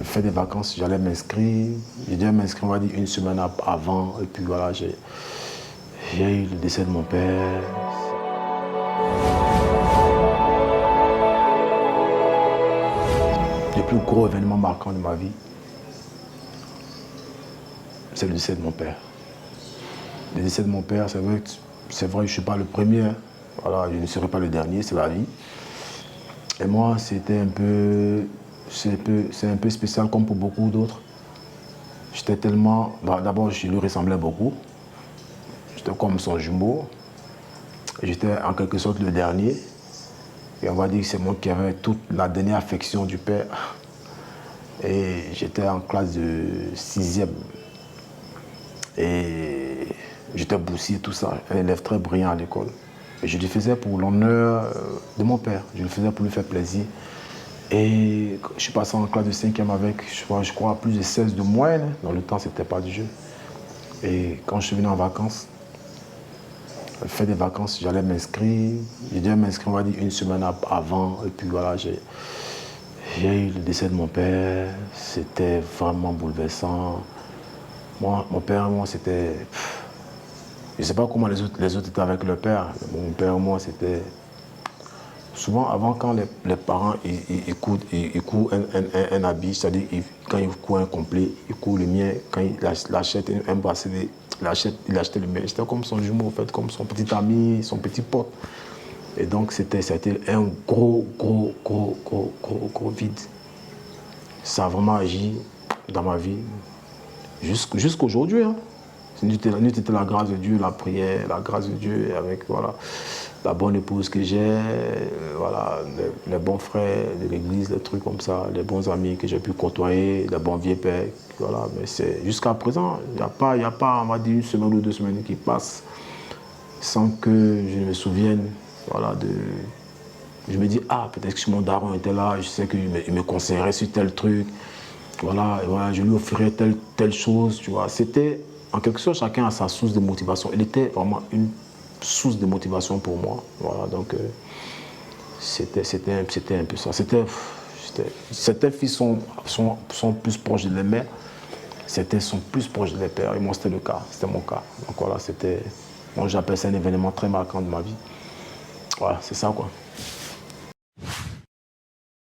fait des vacances, j'allais m'inscrire. J'ai dû m'inscrire, on va dire, une semaine avant. Et puis voilà, j'ai eu le décès de mon père. Le plus gros événement marquant de ma vie, c'est le décès de mon père. Le décès de mon père, c'est vrai que je ne suis pas le premier. Hein. Voilà, je ne serai pas le dernier, c'est la vie. Et moi, c'était un peu, c'est un peu spécial comme pour beaucoup d'autres. J'étais tellement, d'abord, je lui ressemblais beaucoup. J'étais comme son jumeau. J'étais en quelque sorte le dernier. Et on va dire que c'est moi qui avais toute la dernière affection du père. Et j'étais en classe de 6e. Et j'étais boursier, tout ça. Un élève très brillant à l'école. Et je le faisais pour l'honneur de mon père. Je le faisais pour lui faire plaisir. Et je suis passé en classe de 5e avec, je crois, plus de 16 de moyenne. Dans le temps, c'était pas du jeu. Et quand je suis venu en vacances, fait des vacances, j'allais m'inscrire. J'ai dû m'inscrire, on va dire, une semaine avant. Et puis voilà, j'ai eu le décès de mon père. C'était vraiment bouleversant. Moi, mon père, moi, c'était... Je ne sais pas comment les autres étaient avec leur père. Mon père, moi, c'était... Souvent, avant, quand les parents ils courent un habit, c'est-à-dire quand ils courent un complet, ils courent le mien, quand il achète un bracelet, il achetait le mien. C'était comme son jumeau, en fait, comme son petit ami, son petit pote. Et donc, ça a été un gros vide. Ça a vraiment agi dans ma vie jusqu'aujourd'hui. Hein. C'était la grâce de Dieu, la prière, la grâce de Dieu, et avec voilà, la bonne épouse que j'ai, voilà, les bons frères de l'église, les trucs comme ça, les bons amis que j'ai pu côtoyer, les bons vieux pères. Voilà. Mais c'est jusqu'à présent, il n'y a pas, on va dire, une semaine ou 2 semaines qui passent sans que je me souvienne, voilà, je me dis, ah, peut-être que si mon daron était là, je sais qu'il me conseillerait sur tel truc. Voilà, et voilà, je lui offrirais telle chose, tu vois. C'était, en quelque sorte, chacun a sa source de motivation. Il était vraiment une source de motivation pour moi. Voilà, donc c'était un peu ça. Certains fils sont plus proches de les mères, certains sont plus proches des pères, et moi c'était le cas, c'était mon cas. Donc voilà, moi j'appelle ça un événement très marquant de ma vie. Voilà, c'est ça quoi.